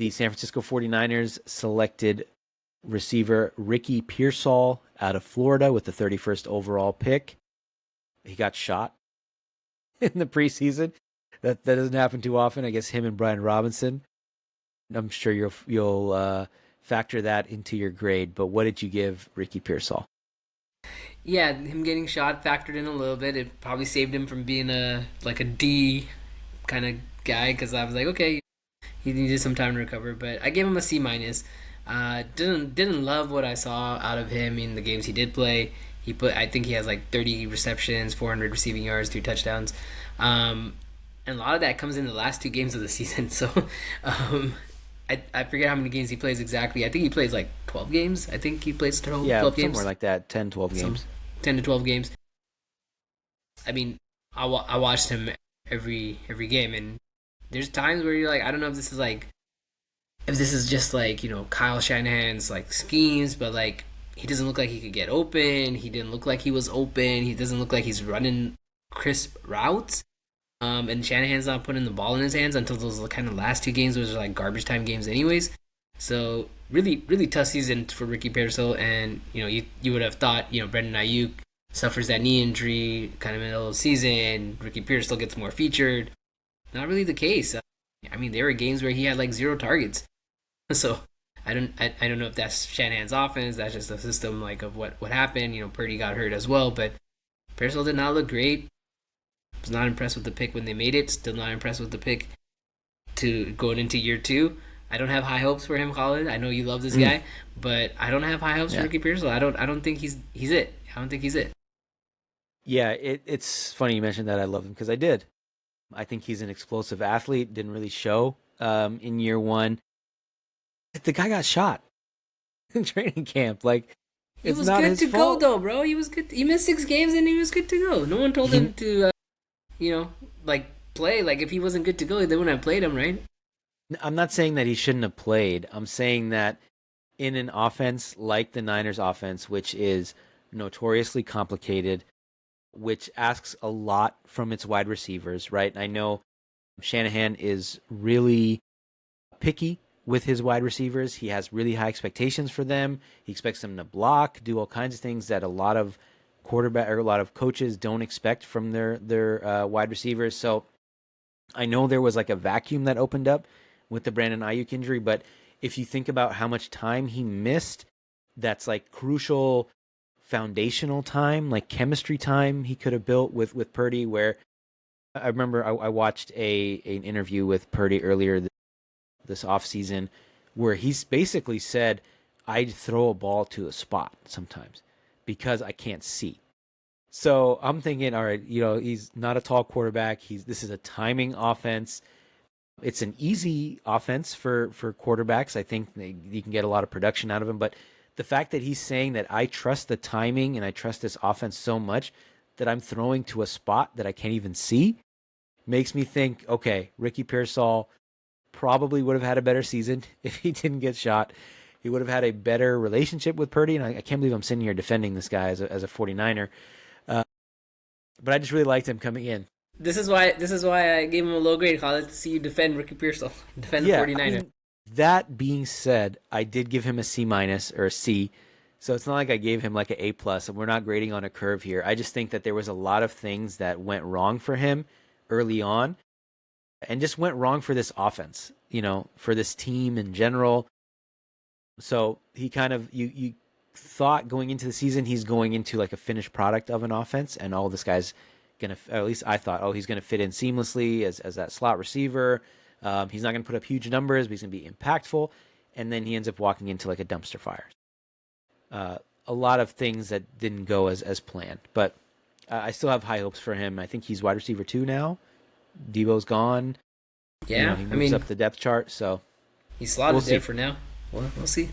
the San Francisco 49ers selected receiver Ricky Pearsall out of Florida with the 31st overall pick. He got shot in the preseason. That doesn't happen too often. I guess him and Brian Robinson. I'm sure you'll factor that into your grade. But what did you give Ricky Pearsall? Yeah, him getting shot factored in a little bit. It probably saved him from being a D kind of guy because I was like, okay, he needed some time to recover. But I gave him a C minus. Didn't love what I saw out of him in the games he did play. I think he has like 30 receptions, 400 receiving yards, 3 touchdowns. And a lot of that comes in the last 2 games of the season. So I forget how many games he plays exactly. I think he plays like 12 games. I think he plays 12 games. Somewhere like that, 10, 12 games. 10 to 12 games. I mean, I watched him every game, and there's times where you're like, I don't know if this is just like, Kyle Shanahan's like schemes, but like he doesn't look like he could get open. He didn't look like he was open. He doesn't look like he's running crisp routes. And Shanahan's not putting the ball in his hands until those kind of last 2 games, which are like garbage time games anyways. So really, really tough season for Ricky Pearsall. And, you would have thought, Brendan Ayuk suffers that knee injury kind of middle of the season. Ricky Pearsall gets more featured. Not really the case. I mean, there were games where he had like 0 targets. So I don't know if that's Shanahan's offense. That's just the system like of what happened. Purdy got hurt as well, but Pearsall did not look great. Was not impressed with the pick when they made it. Still not impressed with the pick to going into year 2. I don't have high hopes for him, Khaled. I know you love this guy, but I don't have high hopes for Ricky Pearsall. I don't think he's it. I don't think he's it. Yeah, it's funny you mentioned that. I love him because I did. I think he's an explosive athlete. Didn't really show in year 1. The guy got shot in training camp. Like, he was good to go though, bro. He was good. He missed 6 games and he was good to go. No one told him to, play. Like if he wasn't good to go, they wouldn't have played him, right? I'm not saying that he shouldn't have played. I'm saying that in an offense like the Niners offense, which is notoriously complicated, which asks a lot from its wide receivers, right? I know Shanahan is really picky with his wide receivers. He has really high expectations for them. He expects them to block, do all kinds of things that a lot of coaches don't expect from their wide receivers. So I know there was like a vacuum that opened up with the Brandon Ayuk injury, but if you think about how much time he missed, that's like crucial foundational time, like chemistry time he could have built with Purdy, where I remember I watched an interview with Purdy earlier this offseason where he's basically said, I'd throw a ball to a spot sometimes because I can't see. So I'm thinking, all right, he's not a tall quarterback. This is a timing offense. It's an easy offense for quarterbacks. I think you can get a lot of production out of him. But the fact that he's saying that I trust the timing and I trust this offense so much that I'm throwing to a spot that I can't even see makes me think, okay, Ricky Pearsall probably would have had a better season if he didn't get shot. He would have had a better relationship with Purdy. And I can't believe I'm sitting here defending this guy as a 49er. But I just really liked him coming in. This is why I gave him a low grade, Khaled, to see you defend Ricky Pearsall, defend the 49er. I mean, that being said, I did give him a C minus or a C. So it's not like I gave him like an A plus, and we're not grading on a curve here. I just think that there was a lot of things that went wrong for him early on and just went wrong for this offense, for this team in general. So he kind of, you thought going into the season, he's going into like a finished product of an offense, and this guy's going to, at least I thought, he's going to fit in seamlessly as that slot receiver. He's not going to put up huge numbers, but he's going to be impactful. And then he ends up walking into like a dumpster fire. A lot of things that didn't go as planned, but I still have high hopes for him. I think he's wide receiver 2 now. Debo's gone. Yeah, he moves up the depth chart, so he's slotted there for now. Well, we'll see. Yeah.